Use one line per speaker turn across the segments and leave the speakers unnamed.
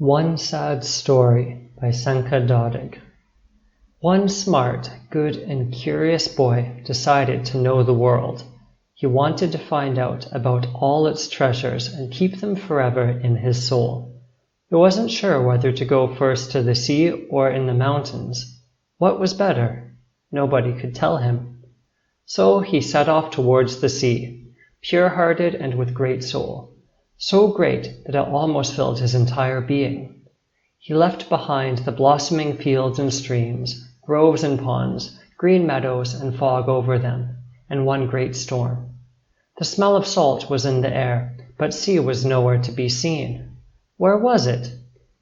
One Sad Story by Senka Dodig. One smart, good, and curious boy decided to know the world. He wanted to find out about all its treasures and keep them forever in his soul. He wasn't sure whether to go first to the sea or in the mountains. What was better? Nobody could tell him. So he set off towards the sea, pure-hearted and with great soul. So great that it almost filled his entire being. He left behind the blossoming fields and streams, groves and ponds, green meadows and fog over them, and one great storm. The smell of salt was in the air, but sea was nowhere to be seen. Where was it?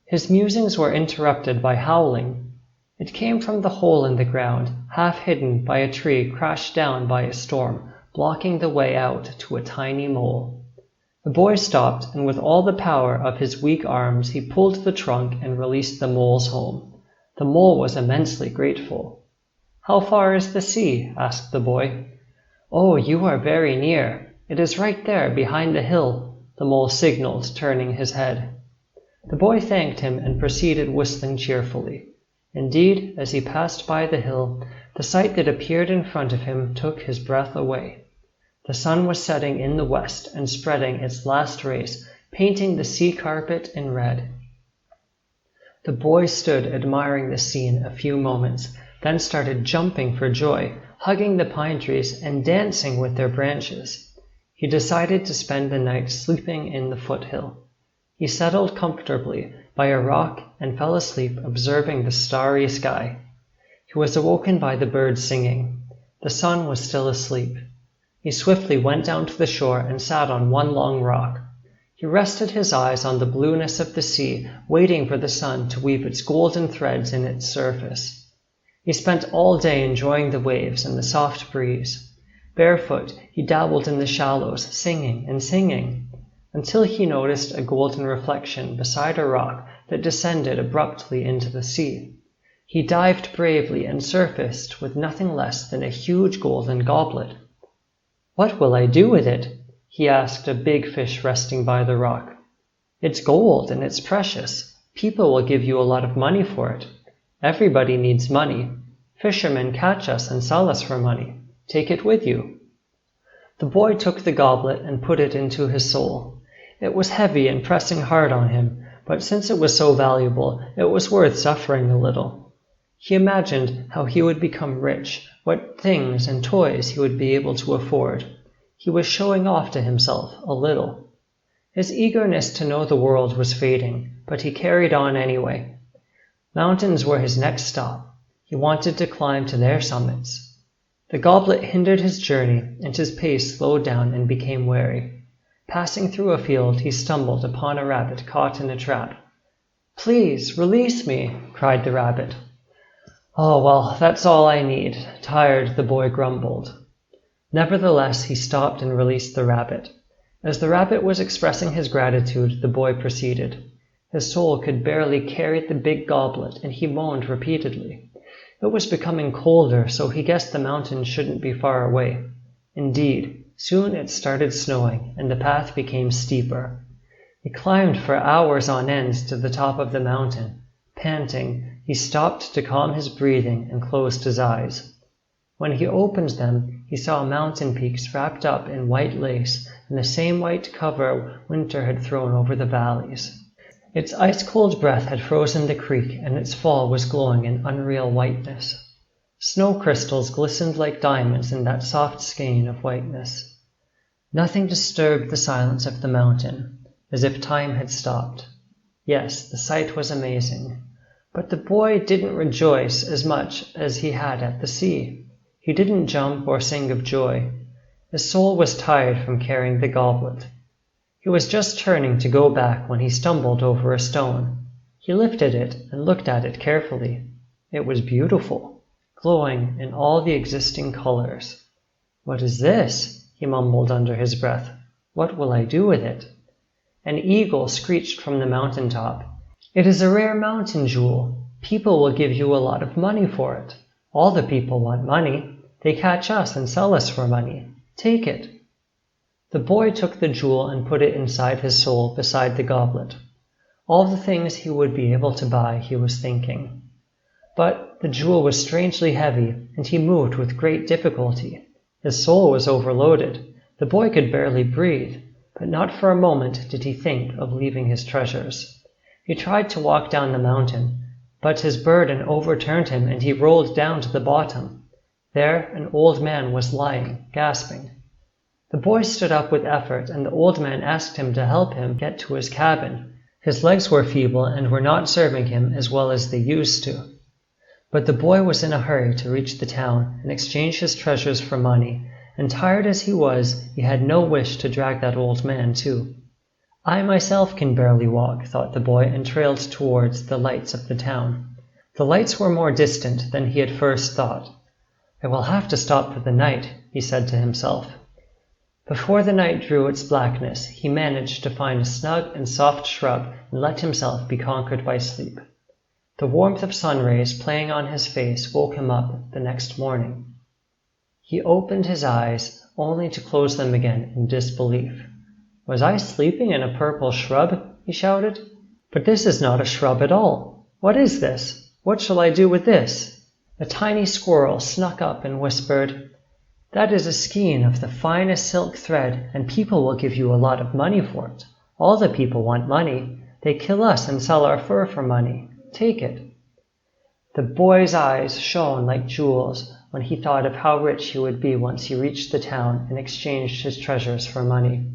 His musings were interrupted by howling. It came from the hole in the ground, half hidden by a tree crashed down by a storm, blocking the way out to a tiny mole. The boy stopped, and with all the power of his weak arms he pulled the trunk and released the mole's home. The mole was immensely grateful. "How far is the sea?" asked the boy. "Oh, you are very near. It is right there behind the hill," the mole signaled, turning his head. The boy thanked him and proceeded whistling cheerfully. Indeed, as he passed by the hill, the sight that appeared in front of him took his breath away. The sun was setting in the west and spreading its last rays, painting the sea carpet in red. The boy stood admiring the scene a few moments, then started jumping for joy, hugging the pine trees and dancing with their branches. He decided to spend the night sleeping in the foothill. He settled comfortably by a rock and fell asleep observing the starry sky. He was awoken by the birds singing. The sun was still asleep. He swiftly went down to the shore and sat on one long rock. He rested his eyes on the blueness of the sea, waiting for the sun to weave its golden threads in its surface. He spent all day enjoying the waves and the soft breeze. Barefoot, he dabbled in the shallows, singing and singing, until he noticed a golden reflection beside a rock that descended abruptly into the sea. He dived bravely and surfaced with nothing less than a huge golden goblet. "What will I do with it?" he asked a big fish resting by the rock. "It's gold and it's precious. People will give you a lot of money for it. Everybody needs money. Fishermen catch us and sell us for money. Take it with you." The boy took the goblet and put it into his soul. It was heavy and pressing hard on him, but since it was so valuable, it was worth suffering a little. He imagined how he would become rich, what things and toys he would be able to afford. He was showing off to himself a little. His eagerness to know the world was fading, but he carried on anyway. Mountains were his next stop. He wanted to climb to their summits. The goblet hindered his journey, and his pace slowed down and became wary. Passing through a field, he stumbled upon a rabbit caught in a trap. "Please, release me," cried the rabbit. "Oh, well, that's all I need." Tired, the boy grumbled. Nevertheless, he stopped and released the rabbit. As the rabbit was expressing his gratitude, the boy proceeded. His soul could barely carry the big goblet, and he moaned repeatedly. It was becoming colder, so he guessed the mountain shouldn't be far away. Indeed, soon it started snowing, and the path became steeper. He climbed for hours on end to the top of the mountain. Panting, he stopped to calm his breathing and closed his eyes. When he opened them, he saw mountain peaks wrapped up in white lace and the same white cover winter had thrown over the valleys. Its ice-cold breath had frozen the creek, and its fall was glowing in unreal whiteness. Snow crystals glistened like diamonds in that soft skein of whiteness. Nothing disturbed the silence of the mountain, as if time had stopped. Yes, the sight was amazing. But the boy didn't rejoice as much as he had at the sea. He didn't jump or sing of joy. His soul was tired from carrying the goblet. He was just turning to go back when he stumbled over a stone. He lifted it and looked at it carefully. It was beautiful, glowing in all the existing colors. "What is this?" he mumbled under his breath. "What will I do with it?" An eagle screeched from the mountaintop. "It is a rare mountain jewel. People will give you a lot of money for it. All the people want money. They catch us and sell us for money. Take it." The boy took the jewel and put it inside his soul beside the goblet. all the things he would be able to buy, he was thinking. But the jewel was strangely heavy, and he moved with great difficulty. His soul was overloaded. The boy could barely breathe, but not for a moment did he think of leaving his treasures. He tried to walk down the mountain, but his burden overturned him and he rolled down to the bottom. There an old man was lying, gasping. The boy stood up with effort, and the old man asked him to help him get to his cabin. His legs were feeble and were not serving him as well as they used to. But the boy was in a hurry to reach the town and exchange his treasures for money, and tired as he was, he had no wish to drag that old man too. I myself can barely walk, thought the boy, and trailed towards the lights of the town. The lights were more distant than he had first thought. I will have to stop for the night, he said to himself. Before the night drew its blackness, he managed to find a snug and soft shrub and let himself be conquered by sleep. The warmth of sun rays playing on his face woke him up the next morning. He opened his eyes, only to close them again in disbelief. Was I sleeping in a purple shrub? He shouted. But this is not a shrub at all. What is this? What shall I do with this? A tiny squirrel snuck up and whispered, That is a skein of the finest silk thread, and people will give you a lot of money for it. All the people want money. They kill us and sell our fur for money. Take it. The boy's eyes shone like jewels when he thought of how rich he would be once he reached the town and exchanged his treasures for money.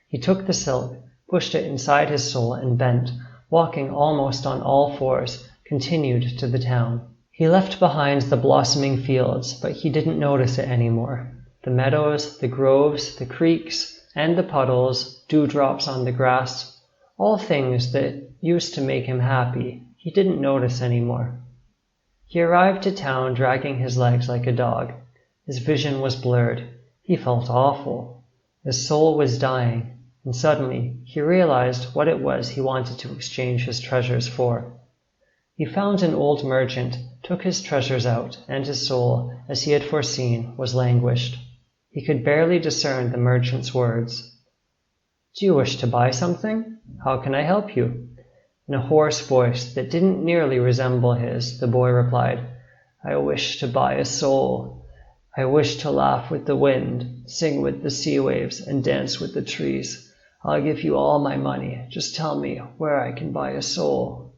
He took the silk, pushed it inside his soul, and bent, walking almost on all fours, continued to the town. He left behind the blossoming fields, but he didn't notice it anymore. The meadows, the groves, the creeks, and the puddles, dewdrops on the grass, all things that used to make him happy, he didn't notice anymore. He arrived to town dragging his legs like a dog. His vision was blurred. He felt awful. His soul was dying, and suddenly he realized what it was he wanted to exchange his treasures for. He found an old merchant, took his treasures out, and his soul, as he had foreseen, was languished. He could barely discern the merchant's words. Do you wish to buy something? How can I help you? In a hoarse voice that didn't nearly resemble his, the boy replied, I wish to buy a soul. I wish to laugh with the wind, sing with the sea waves, and dance with the trees. I'll give you all my money. Just tell me where I can buy a soul.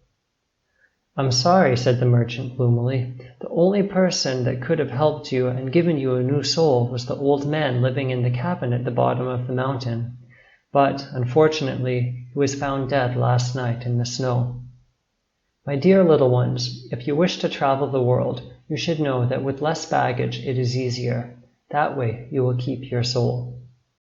I'm sorry, said the merchant gloomily. The only person that could have helped you and given you a new soul was the old man living in the cabin at the bottom of the mountain. But, unfortunately, he was found dead last night in the snow. My dear little ones, if you wish to travel the world, you should know that with less baggage it is easier. That way you will keep your soul.